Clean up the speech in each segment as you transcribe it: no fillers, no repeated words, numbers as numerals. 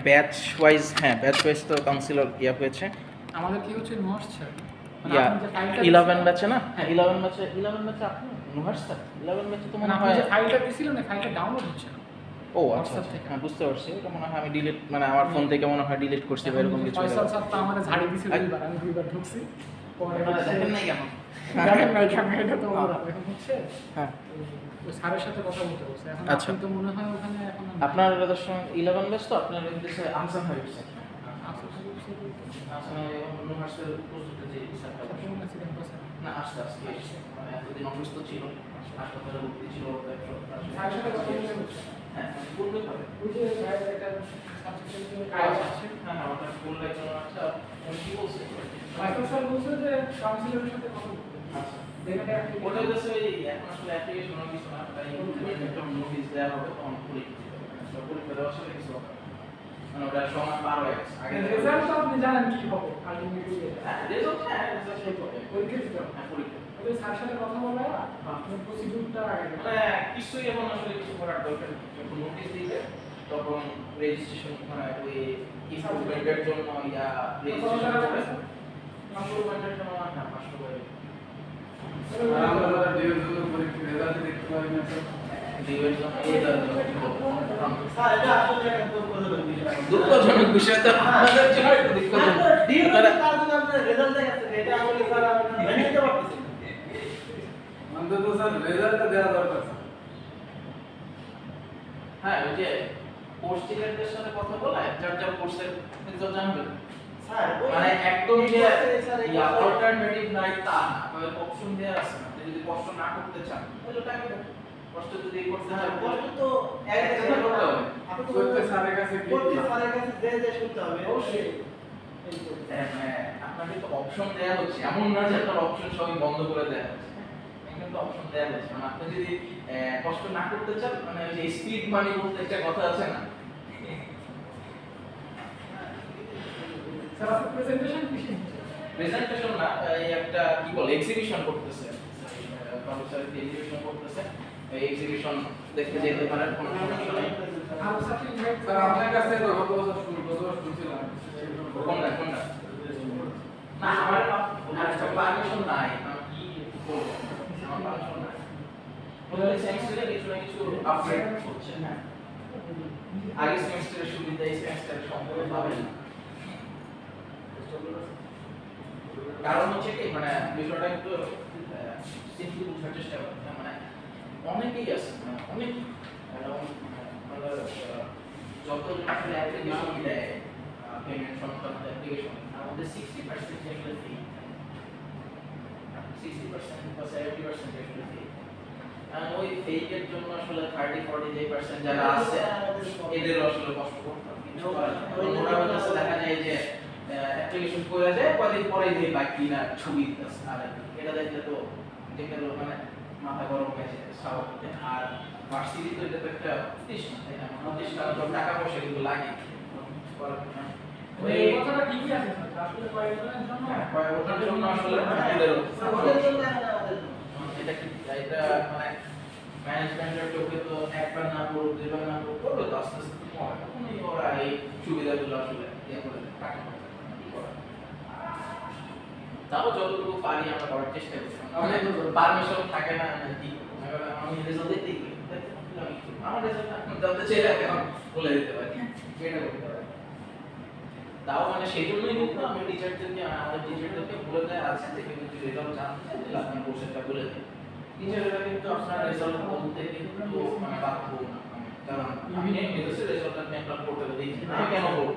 Batch wise, হ্যাঁ batch wise তো councillor হয়েছে আমাদের কি হচ্ছে নোটস স্যার, 11 ব্যাচে না? হ্যাঁ 11 ব্যাচে আপনি নুহার স্যার 11 ব্যাচে তো মনে আপনি হয় যে ফাইলটা দিছিলেন না, ফাইলটা ডাউনলোড হচ্ছে না। ও আচ্ছা, হ্যাঁ বুঝতে পারছি। এটা মনে হয় আমি ডিলিট, মানে আমার ফোন থেকে মনে হয় ডিলিট করছি বা এরকম কিছু। ফয়সাল স্যার তো আমারে ঝাড়ি দিছিল দুইবার, আমি দুইবার ঢুকছি। পরে দেখেন নাই কেন? দেখেন নাই কেন? এটা তো এখন হচ্ছে হ্যাঁ ওই স্যারের সাথে কথা বলতে বলছে এখন। আচ্ছা। আপনি তো মনে হয় ওখানে এখন আপনার দর্শন 11 ব্যাচ তো আপনার দেশে আহসান হাবিব স্যার। আহসান নুহার স্যার উপস্থিত যে স্যারটা না আস্তে আস্তে এসেছে, মানে এতদিন অসুস্থ ছিল, হাসপাতালে ভর্তি ছিল। হ্যাঁ বলতে পারে ওই যে একটা সাবজেক্টের কাজ আছে। হ্যাঁ হ্যাঁ ওটা ফুল লেকচার আছে। আমি কি বলছি মাইক্রো স্যার বলছে যে কাউন্সিলরের সাথে কথা বলতে। আচ্ছা ওটা হচ্ছে ওই এখন আসলে অ্যাপ্লিকেশন অফ কিছু না, তাই একটা নোটিশ দেওয়া হবে তখন পরীক্ষা দেওয়ার সাথে কিছু হবে, মানে ওটা সময় পার হয়ে গেছে। আগে রেজাল্ট তো আপনি জানেন কি হবে আলটিমেটলি। হ্যাঁ রেজাল্ট, হ্যাঁ রেজাল্ট শেষ হবে, পরীক্ষা দিতে হবে। হ্যাঁ পরীক্ষা ওই স্যারের সাথে কথা বলে আপনার প্রসিডিউরটা আগে মানে কিছুই এখন আসলে কিছু করার দরকার নেই। যখন নোটিশ দিবে তখন রেজিস্ট্রেশন, মানে ওই ইমপ্রুভমেন্টের জন্য রেজিস্ট্রেশন করে ইমপ্রুভমেন্টের জন্য হ্যাঁ 500 করে। আমরা ডিউর জন্য পরীক্ষা রেজাল্ট দেখতে পারি না স্যার। ডিউর জন্য এই স্যার এটা আসলে একটা দুঃখজনক বিষয়, তো আমাদের জন্য একটু দুঃখজনক। ডিউর তার জন্য আপনার রেজাল্ট দেখাচ্ছে, এটা আসলে স্যার আমি মেনে নিতে পারতেছি না। অন্তত স্যার রেজাল্টটা দেওয়া দরকার স্যার। হ্যাঁ ওই যে কোর্স টিচারদের সাথে কথা বলা, যার কোর্সের রেজাল্ট জানবে স্যার, মানে একদম যে অল্টারনেটিভ নাই তা না, তবে অপশন দেয়া আছে। আপনি যদি কষ্ট না করতে চান তাহলে টাকা দেন, কষ্ট যদি করতে চান কষ্ট তো এক জায়গায় করতে হবে। আপনি করতে স্যারের কাছে কি করতে স্যারের কাছে যে শুনতে হবে অবশ্যই। হ্যাঁ আপনাকে তো অপশন দেয়া হচ্ছে, এমন না যে আপনার অপশন সবই বন্ধ করে দেয়া হচ্ছে। কিন্তু অপশন দেয়া হচ্ছে, মানে আপনি যদি কষ্ট না করতে চান, মানে ওই যে স্পিড মানি বলতে একটা কথা আছে না, স্যার আপনার প্রেজেন্টেশন কি শিখছে? প্রেজেন্টেশন না, এই একটা কি বলে এক্সিবিশন করতেছে, প্রফেসর এক্সিবিশন করতেছে। এই এক্সিবিশন দেখতে যেতে পারেন, কোনো সমস্যা নেই। আর সার্টিফিকেট স্যার আপনার কাছে তো গত বছর শুনছিলাম। কোনটা না আমার পারমিশন নাই, আমি কি বলবো, আমার পারমিশন নাই। বলে সেমিস্টারে কিছু না কিছু আপডেট হচ্ছে। হ্যাঁ আগে সেমিস্টারের সুবিধা এই সেমিস্টারে সম্পূর্ণ পাবেন না। কারণ হচ্ছে কি, মানে বিষয়টা একটু সিম্পলি বোঝার চেষ্টা করতে, মানে অনেকেই আছে, মানে অনেক মানে যত আসলে অ্যাপ্লিকেশন দেয় পেমেন্ট সংক্রান্ত অ্যাপ্লিকেশন, আমাদের 60% আসলে ফি, 60% বা 70% আসলে ফি। আর ওই ফেকের জন্য আসলে 30-40% যারা আছে এদের আসলে কষ্ট করতে হবে। ওরা হচ্ছে দেখা যায় যে অ্যাপ্লিকেশন করে যায়, কয়েকদিন পরে দিয়ে বাকি না ছবি দিতেছে, আর এটা দেখলে তো দেখে মানে মাথা গরম হয়ে যায় স্বাভাবিক। আর ভার্সিটি তো এটা তো একটা প্রতিষ্ঠান, তাই না? প্রতিষ্ঠান তো টাকা পয়সা কিন্তু লাগে। এই কথাটা ঠিকই আছে স্যার, আসলে কয়েকজনের জন্য কয়েকজনের জন্য আসলে আমাদের জন্য এটা কি, এটা মানে ম্যানেজমেন্টের চোখে তো একবার না পড়ুক, দুইবার না পড়ুক, করবে তো আস্তে আস্তে কমে, তখনই ওরা এই সুবিধাগুলো আসলে ইয়ে করে টাকা তাও যতটুকু পারি আমরা করার চেষ্টা করি। আমাদের পারমিশন থাকে না, কি আমি রেজাল্ট দিতেই আমার রেজাল্ট জানতে চাইলে এখন বলে দিতে পারি, এটা করতে পারি। তাও মানে সেই জন্যই কিন্তু আমি টিচারদেরকে, আমাদের টিচারদেরকে বলে দেওয়া আছে যে যদি রেজাল্ট জানতে চাই তাহলে আপনি কোর্সটা বলে দিন। টিচাররা কিন্তু আপনার রেজাল্ট বলতে কিন্তু মানে বাধ্য না, কারণ আমি নিজস্ব রেজাল্ট আপনি আপনার পোর্টালে দেখি আমি কেন বলবো।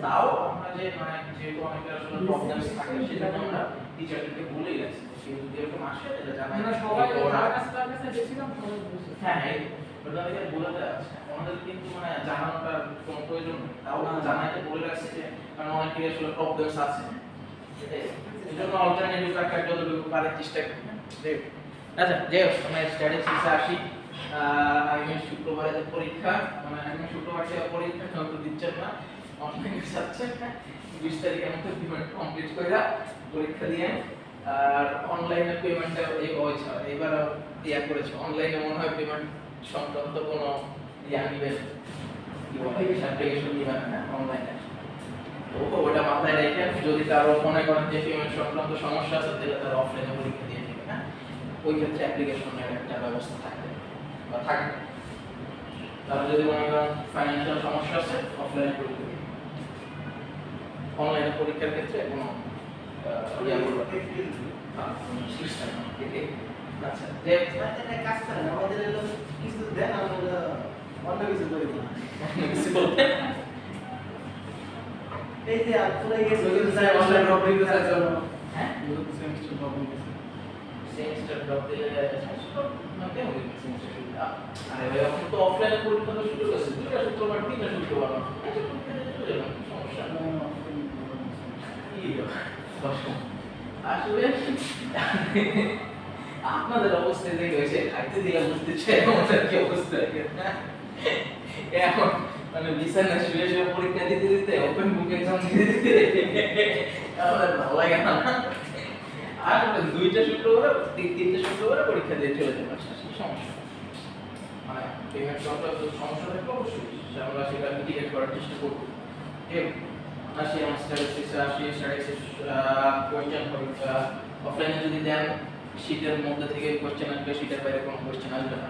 তাও আমরা যে মানে যেহেতু অনেকের আসলে প্রবলেমস থাকে, সেজন্য আমরা টিচারদেরকে বলেই রাখছি কেউ যদি এরকম আসে তাহলে জানাই সবাই তার কাছে গেছিলাম, সবাই বলছে হ্যাঁ ওটাকে বলে দেওয়া আছে। আমাদের কিন্তু মানে জানানোটার কোনো প্রয়োজন নেই, তাও জানাইতে বলে রাখছি যে কারণ অনেকের আসলে প্রবলেমস আছে, এই জন্য অল্টারনেটিভ রাখার যতটুকু পারার চেষ্টা করি। আচ্ছা যে আমরা স্ট্যাটিস্টিক্সে আসি। আগামী শুক্রবারে যে পরীক্ষা, মানে আগামী শুক্রবার থেকে পরীক্ষা কিন্তু দিচ্ছেন না, অনলাইনে যাচ্ছেন, 20 তারিখের মধ্যে পেমেন্ট কমপ্লিট করে পরীক্ষা দিয়ে। আর অনলাইনে পেমেন্টটা এবার ইয়া করেছে, অনলাইনে মনে হয় পেমেন্ট সংক্রান্ত কোনো ইয়া নিবেন, কি অ্যাপ্লিকেশন দিবেন না অনলাইনে। তো ওটা মাথায় রেখে যদি কারো মনে করেন যে পেমেন্ট সংক্রান্ত সমস্যা আছে তাহলে তারা অফলাইনে পরীক্ষা দিয়ে নেবে, হ্যাঁ ওই ক্ষেত্রে অ্যাপ্লিকেশনের একটা ব্যবস্থা থাকবে বা থাকবে। তারা যদি মনে করেন ফাইন্যান্সিয়াল সমস্যা আছে অফলাইনে পরীক্ষা দিবে, অনলাইনে পরীক্ষার ক্ষেত্রে কোনো ইয়া করবে সিস্টেম আচ্ছা যে কাজ করে না, আমাদের এলো কিছু দেন আমরা অন্য কিছু করি না। কিছু বলতে এই যে আপনারা গেছে অনলাইন টপিক আছে চলো হ্যাঁ সেমিস্টার টপিক সেমিস্টার ড্রপ দিলে সেমিস্টার না কেন সেমিস্টার আরে ভাই এখন তো অফলাইনে পরীক্ষা তো শুরু হয়েছে, দুটা শুক্রবার তিনটা শুক্রবার সমস্যা কি আসলে আপনাদের অবস্থা দেখে হয়েছে খাইতে দিলে বুঝতে চাই আমাদের কি অবস্থা এখন মানে বিছানা শুয়ে শুয়ে পরীক্ষা দিতে দিতে ওপেন বুক এক্সাম দিতে দিতে আমাদের ভালো লাগে না। আর দুইটা শুক্রবার তিনটা শুক্রবার পরীক্ষা দিয়ে চলে যাবে, সমস্যা মানে পেমেন্ট সংক্রান্ত সমস্যা থাকলে অবশ্যই আমরা সেটা মিটিগেট করার চেষ্টা করবো। আসি আমার স্ট্যাটিস্টিক্স আসি স্ট্যাটিস্টিক্স কোয়েশ্চেন পরীক্ষা অফলাইনে যদি দেন শীটের মধ্যে থেকে কোয়েশ্চেন আসবে, শীটের বাইরে কোনো কোয়েশ্চেন আসবে না।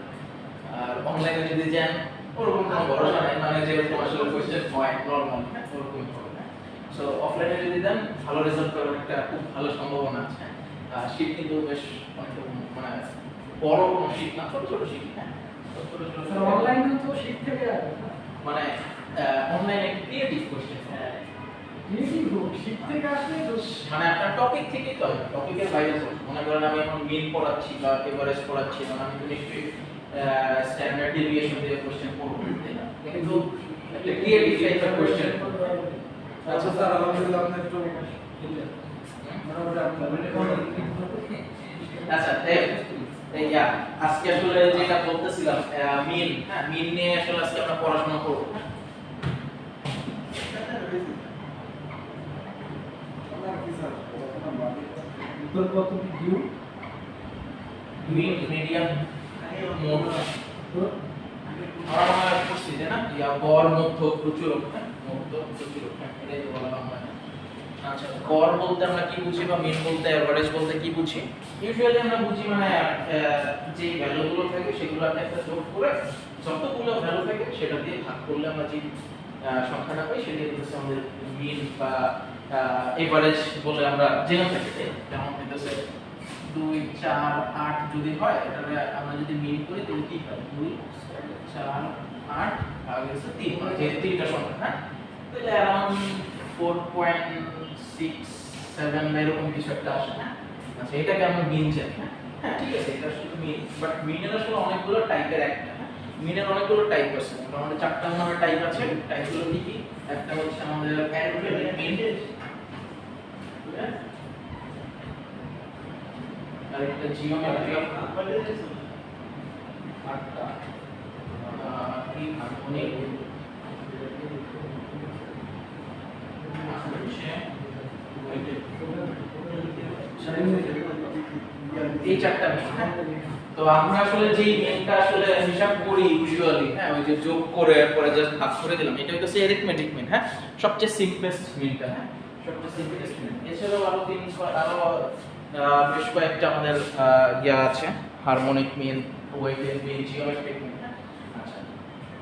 আর অনলাইনে যদি যান ওরকম কোনো ভরসা নেই, মানে যেরকম আসলে কোয়েশ্চেন হয় নর্মাল ওরকমই হবে না। সো অফলাইনে যদি দেন ভালো রেজাল্ট করার একটা খুব ভালো সম্ভাবনা আছে। শীট কিন্তু বেশ অনেকটা মানে বড় কোনো শীট না, ছোট ছোট শীট, হ্যাঁ ছোট ছোট অনলাইনে তো শীট থেকে আসবে না, মানে অনলাইনে ক্রিয়েটিভ কোয়েশ্চেন ক্রিয়েটিভ হোক শীট থেকে আসলে তো মানে আপনার টপিক থেকেই তো হবে, টপিকের বাইরে তো মনে করেন আমি এখন মিন পড়াচ্ছি বা এভারেজ পড়াচ্ছি না, আমি তো নিশ্চয়ই স্ট্যান্ডার্ড ডেভিয়েশন দিয়ে কোশ্চেন পড়ব তাই না, কিন্তু একটা ক্রিয়েটিভ টাইপের কোশ্চেন। আচ্ছা স্যার আলহামদুলিল্লাহ আপনি একটু আচ্ছা এই আজকে আসলে যেটা বলতেছিলাম মিন, হ্যাঁ মিন নিয়ে আসলে আজকে আমরা পড়াশোনা করব। উত্তর কত ভিউ মিন মিডিয়াম মোড আমরা পড়ছি না গড় মধ্য প্রচুর, হ্যাঁ মধ্য প্রচুর, হ্যাঁ এটাই বলা আমরা। আচ্ছা গড় বলতে আমরা কি বুঝি বা মিন বলতে এভারেজ বলতে কি বুঝি? ইউজুয়ালি আমরা বুঝি মানে যে ভ্যালুগুলো থাকে সেগুলো একটা যোগ করে যতগুলো ভ্যালু থাকে সেটা দিয়ে ভাগ করলে আমরা যে সংখ্যাটা পাই সেটা হচ্ছে আমাদের মিন বা এভারেজ বলে আমরা জেনে থাকি। যেমন হইতেছে 2 4 8 যদি হয় এটাকে আমরা যদি মিন করি তাহলে কি হয় 2 4 8 আর হচ্ছে 3 মানে যে তিনটা সংখ্যা, হ্যাঁ তাহলে अराउंड 4.67 এরকম কিছু একটা আসে না। আচ্ছা এটাকে আমরা মিন জানি, হ্যাঁ ঠিক আছে এটা শুধু মিন, বাট মিনের আসলে অনেকগুলো টাইপের একটা, হ্যাঁ মিনের অনেকগুলো টাইপ আছে, আমাদের চারটা নামের টাইপ আছে। টাইপগুলো কি কি? একটা হচ্ছে আমাদের অ্যালফাবেটিক মিন, আর একটা জিওমেট্রিক, আটটা কি হারমোনিক, এই চারটা মিন। তো আমরা আসলে যে মিনটা আসলে হিসাব করি ইউজুয়ালি, হ্যাঁ ওই যে যোগ করে পরে জাস্ট ভাগ করে দিলাম, এটা হচ্ছে অ্যারিথমেটিক মিন, হ্যাঁ সবচেয়ে সিম্পলেস্ট মিনটা, হ্যাঁ সবচেয়ে সিম্পলেস্ট মিন। এছাড়াও আরো বেশ কয়েকটা আমাদের ইয়া আছে, হারমোনিক মিন, ওয়েটেড মিন, জিওমেট্রিক মিন। আচ্ছা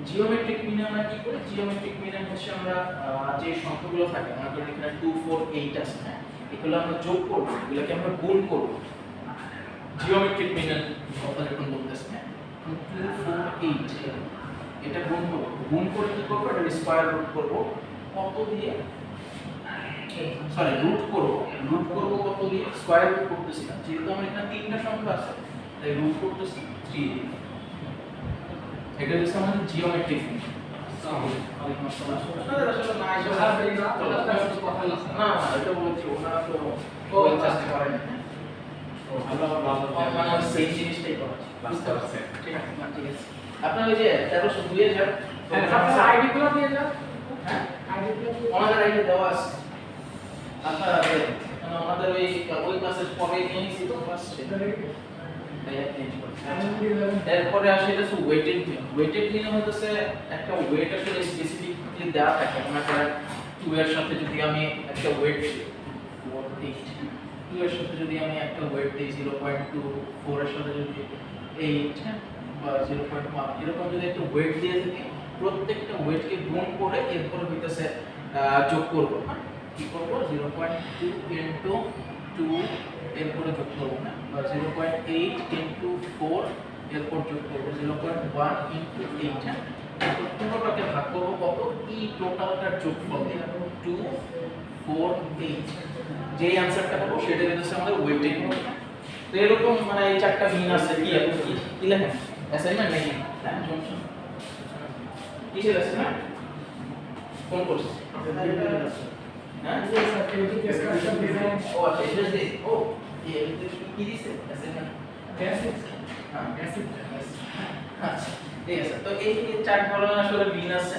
জিওমেট্রিক মিনে আমরা কি করি? জিওমেট্রিক মিনে হচ্ছে আমরা যে সংখ্যাগুলো থাকে আমাদের এখানে 2 4 8 আছে, হ্যাঁ এগুলো আমরা যোগ করব, এগুলোকে আমরা গুণ করব। জিওমেট্রিক মিনের কথা যখন বলতেছি, হ্যাঁ 2 4 8 এটা গুণ করব, গুণ করে কি করব? এটা স্কয়ার রুট করব কত দিয়ে, সরি রুট করব কত দিয়ে? স্কয়ার রুট করতেছি না, যেহেতু আমার এখানে তিনটা সংখ্যা আছে তাই রুট করতেছি 3 দিয়ে। এটা হচ্ছে আমাদের জিওমেট্রিক মিন। ওয়ালাইকুম আসসালাম। আপনাদের আসলে না এসব না এটা বলছি ওনারা তো ওই চাষে করেন না, মানে সেই জিনিসটাই করাচ্ছি, বুঝতে পারছেন? ঠিক আছে ঠিক আছে। আপনার ওই যে 1302 এর যান আপনার আইডি গুলো দিয়ে যান, হ্যাঁ আইডি গুলো দিয়ে ওনাদের আইডি দেওয়া আছে আপনারা আমাদের ওই ক্লাসের পরে নিয়ে এসেছি তো ফার্স্টে তাই চেঞ্জ করতে এরপরে আসে এটা ওয়েটেড মিন। ওয়েটেড মিন হচ্ছে একটা ওয়েট আসলে স্পেসিফিকলি দেওয়া থাকে। মনে করেন 2 এর সাথে যদি আমি একটা ওয়েট 2 এর সাথে যদি আমি একটা ওয়েট দিই 0.2, 4 এর সাথে যদি 8 বা 0.1 এরকম যদি একটা ওয়েট দিয়ে থাকি, প্রত্যেকটা ওয়েটকে গুণ করে এরপর হইতেছে যোগ করব। কি করব 0.2 ইনটু 2 এরপরে যোগ করব না, বা 0.8 ইনটু 4 এরপর যোগ করব 0.1 ইনটু 8। তো পুরোটাকে ভাগ করব কত, এই টোটালটার যোগফল দিয়ে 2 4 8, যেই आंसरটা পাবো সেটা হচ্ছে আমাদের ওয়েটেড মিন। তো এরকম মানে এই চারটা মিন আছে। কি আপনি কি লেখেন অ্যাসাইনমেন্ট নাকি? হ্যাঁ সমস্যা কিসের অ্যাসাইনমেন্ট কোন কোর্স? হ্যাঁ স্ট্রাকচার ডিজাইন ও আচ্ছা এটা ও কি দিছে অ্যাসাইনমেন্ট? বেসিক হ্যাঁ বেসিক আচ্ছা ঠিক আছে। তো এই চার ধরনের আসলে মিন আছে।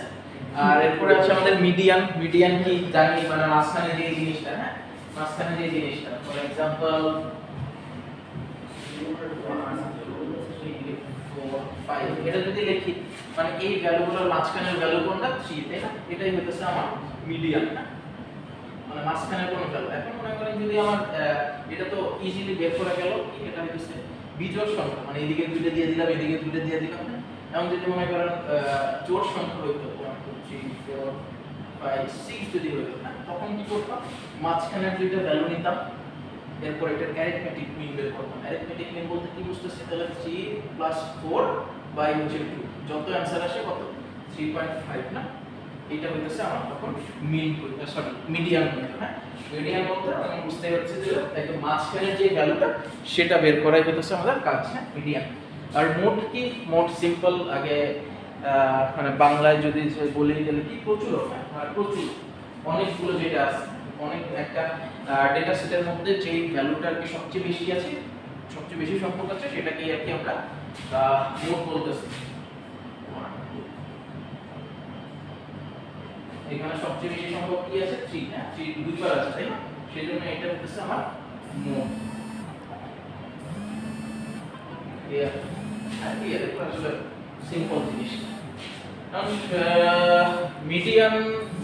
আর এরপরে আছে আমাদের মিডিয়ান। মিডিয়ান কি জানি, মানে মাঝখানে যে জিনিসটা, হ্যাঁ মাঝখানে যে জিনিসটা, ফর एग्जांपल 5 এটা যদি লিখি মানে এই ভ্যালুগুলোর মাঝখানের ভ্যালু কোনটা 3, তাই না? এটাই হচ্ছে আমার মিডিয়ান, মানে মাঝখানের কোন ভ্যালু। এখন মনে করেন যদি আমার এটা তো ইজিলি বের করা গেল, এটা হচ্ছে বিজোড় সংখ্যা, মানে এদিকে দুইটা দিয়ে দিলাম এদিকে দুইটা দিয়ে দিলাম। এখন যদি মনে করেন জোড় সংখ্যা হইতো 1 2 3 4 5 6 যদি হইতো, না তখন কি করতাম, মাঝখানের দুইটা ভ্যালু নিতাম, এরপর এটার অ্যারিথমেটিক মিন বের করতাম। অ্যারিথমেটিক মিন বলতে কি বুঝতেছি, তাহলে 3 4 বাই 2 যত অ্যানসার আসে কত 3.5 না, এটা হইতেছে আমার তখন মিন হইতো, সরি মিডিয়ান হইতো। হ্যাঁ মিডিয়ান বলতে আমি বুঝতে পারছি যে একদম মাঝখানের যে ভ্যালুটা সেটা বের করাই হইতেছে আমাদের কাজ। হ্যাঁ মিডিয়ান। আর মোট কি, মোট সিম্পল আগে মানে বাংলায় যদি বলি গেলে কি প্রচুর, প্রচুর অনেকগুলো যেটা আছে, অনেক একটা ডেটা সেটের মধ্যে যেই ভ্যালুটা আর কি সবচেয়ে বেশি আছে, সবচেয়ে বেশি সম্পর্ক আছে, সেটাকেই আর কি আমরা মোট বলতেছি। এখানে সবচেয়ে বেশি সম্পর্ক কি আছে 3, হ্যাঁ 3 দুইবার আছে তাই না, সেজন্য এটা হচ্ছে আমার মোট। আসলে সিম্পল জিনিস। মিডিয়ান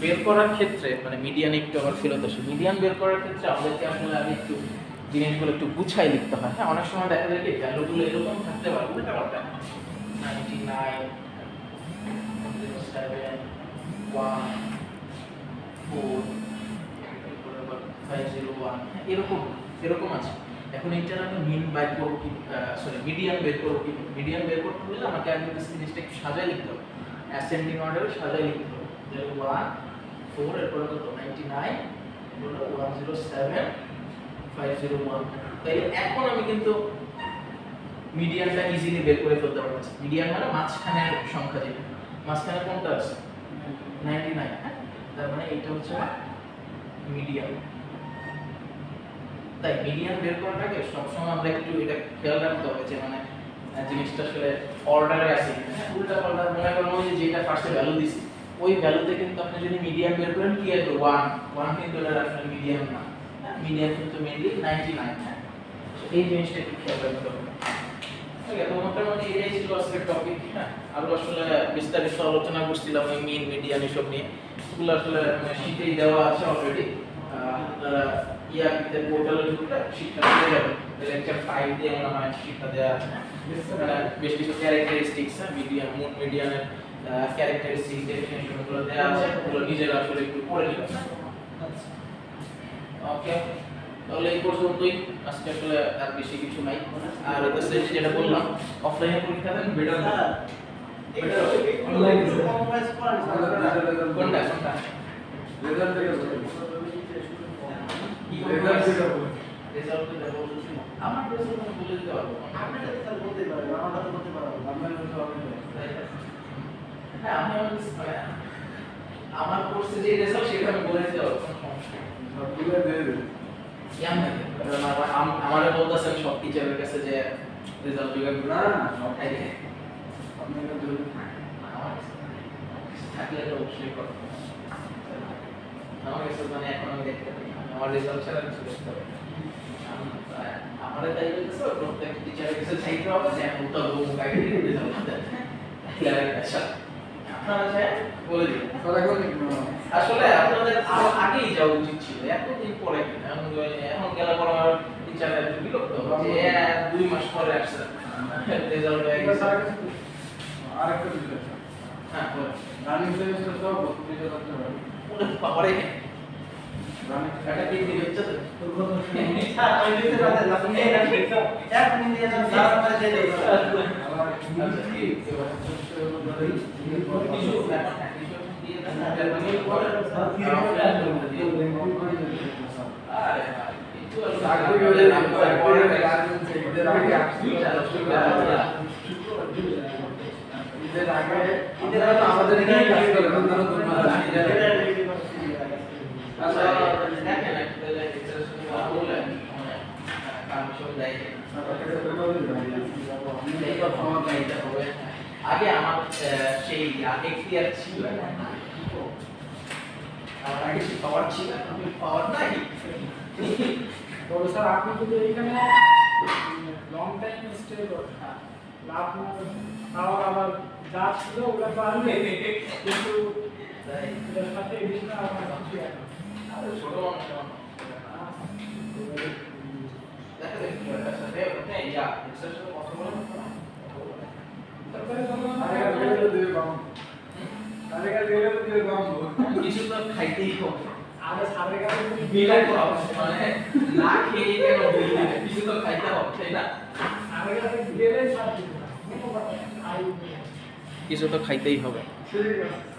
বের করার ক্ষেত্রে, মানে মিডিয়ান একটু আবার ফেরত আসে, মিডিয়ান বের করার ক্ষেত্রে আমাদেরকে আসলে আগে একটু জিনিসগুলো একটু গুছাই লিখতে হয়। হ্যাঁ অনেক সময় দেখা যায় কি ভ্যালুগুলো এরকম থাকতে পারে, উল্টা পাল্টা 99 7 1 4 501 এরকম এরকম আছে। এখন এইটার আমি মিন বাই করব কি, সরি মিডিয়ান বের করব কি, মিডিয়ান বের করতে হলে আমাকে আগে জিনিসটা একটু সাজায় লিখতে হবে, অ্যাসেন্ডিং অর্ডারে সাজায় লিখতে হবে। 1 4 এরপর কত 99 107 501। তাই এখন আমি কিন্তু মিডিয়ানটা ইজিলি বের করে ফেলতে পারছি। মিডিয়ান মানে মাঝখানের সংখ্যা, যেটা মাঝখানে কোনটা আছে 99, হ্যাঁ তার মানে এটা হচ্ছে মিডিয়ান। তাই মিডিয়ান বের করার আগে সবসময় আমরা একটু এটা খেয়াল রাখতে হবে যে মানে জিনিসটা আসলে অর্ডারে আছে, উল্টা পাল্টা মনে করুন যে যেটা ফার্স্টে ভ্যালু দিছি ওই ভ্যালুতে কিন্তু আপনি যদি মিডিয়ান বের করেন কি আসবে 1 কিন্তু এটা আসলে মিডিয়ান না, মিডিয়ান কিন্তু মেইনলি 99। হ্যাঁ এই জিনিসটা একটু খেয়াল রাখতে হবে। ওকে, তো মোটামুটি এটাই ছিল আজকের টপিক। হ্যাঁ আরো আসলে বিস্তারিত আলোচনা করছিলাম এই মিন মিডিয়ান এসব নিয়ে, এগুলো আসলে শীটেই দেওয়া আছে অলরেডি। আপনারা ইয়াতে পোর্টালে ঢুকলে শিক্ষা পেয়ে যাবেন। লেকচার 5 দিয়ে মনে হয় শিক্ষা দেওয়া আছে, বেশ কিছু ক্যারেক্টারিস্টিক্স, মিডিয়ান মুন মিডিয়ানের ক্যারেক্টারিস্টিক্স ডেফিনিশনগুলো দেওয়া আছে, ওগুলো নিজেরা আসলে একটু পড়ে নেবেন। ওকে, তাহলে এই পর্যন্তই আজকে, আসলে আর বেশি কিছু নাই। আর হচ্ছে যেটা বললাম অফলাইনে পরীক্ষা দেন বেটার না, বেটার অনলাইন কম্প্রোমাইজ করেন কোনটা কোনটা রেজাল্ট থেকে কি রেজাল্ট থেকে রেজাল্ট তো দেবো বলছি, আমার রেজাল্ট আমি বলে দিতে পারবো। আপনি রেজাল্ট বলতে পারেন, আমরা তো বলতে পারবো না। আমরা তো হবে হ্যাঁ আমি আমার কোর্সে যে রেজাল্ট সেটা আমি বলে দিতে পারবো, কোনো সমস্যা নেই। সবগুলো দিয়ে দেবে কেমন আমারে বলতেছেন সব টিচারের কাছে যে রেজাল্ট জোগাড় না না সব তাই আপনি এটা দেবেন থাকলে তো অবশ্যই করবো। আমার কাছে মানে এখন আমি দেখতে পাই আমার রেজাল্ট ছাড়া কিছু দেখতে পাই না। আমাদের তাই বলতেছে প্রত্যেক টিচারের কাছে চাইতে হবে যে আমি উত্তর দেবো কাকে দিতে যাবো আচ্ছা আপনারা যে বলে দিন আসলে আপনাদের আরো আগেই যাওয়া উচিত ছিল এতদিন পরে এখন গেলে পরে আমার টিচাররা একটু বিরক্ত যে 2 মাস পরে আসছে রেজাল্ট হয়ে গেছে আরেকটা বিষয় হ্যাঁ রানিং সেমিস্টার সব 32,000 টাকা ওটা পারে রানিং এটা কি দিন হচ্ছে তো হ্যাঁ ওই দিতে পারে না তুমি এটা ঠিক আছে এক মিনিট দিয়ে যান স্যার আমরা যে দেব আবার আচ্ছা কি কিছু কিছু দিয়ে দেন মানে পরে আরে কিছু চাকরি হলে পরে গার্জেন এদের আগে এদের আগে আমাদের এখানে কাজ করে না তারা দুই মাস আচ্ছা দেখেন একটা এক্সেসশন বলে কাম সব দেয় আগে আমার সেই এখতিয়ার ছিল আমার আগে সেই পাওয়ার ছিল পাওয়ার নাই তবে স্যার আপনি যদি এইখানে লং টাইম স্টে করেন লাভ না তাও আবার যা ছিল ওগুলো তো আনবে কিন্তু এটার সাথে এডিশনাল আমার কিছু আছে আরে ছোট মানুষ দেখা দেখি সাথে নেই যা এক্সেসশন কথা বলে তারপরে আরে গেলে দিবে বাম আরে গেলে দিবে বাম কিছু তো খাইতেই হবে আগে সাড়ে কাছে বিলাই করা মানে না খেয়ে কেন বিলাই কিছু তো খাইতে হবে তাই না আগে কাছে গেলে স্যার কিছু তো খাইতেই হবে কিছু তো খাইতেই হবে ঠিক আছে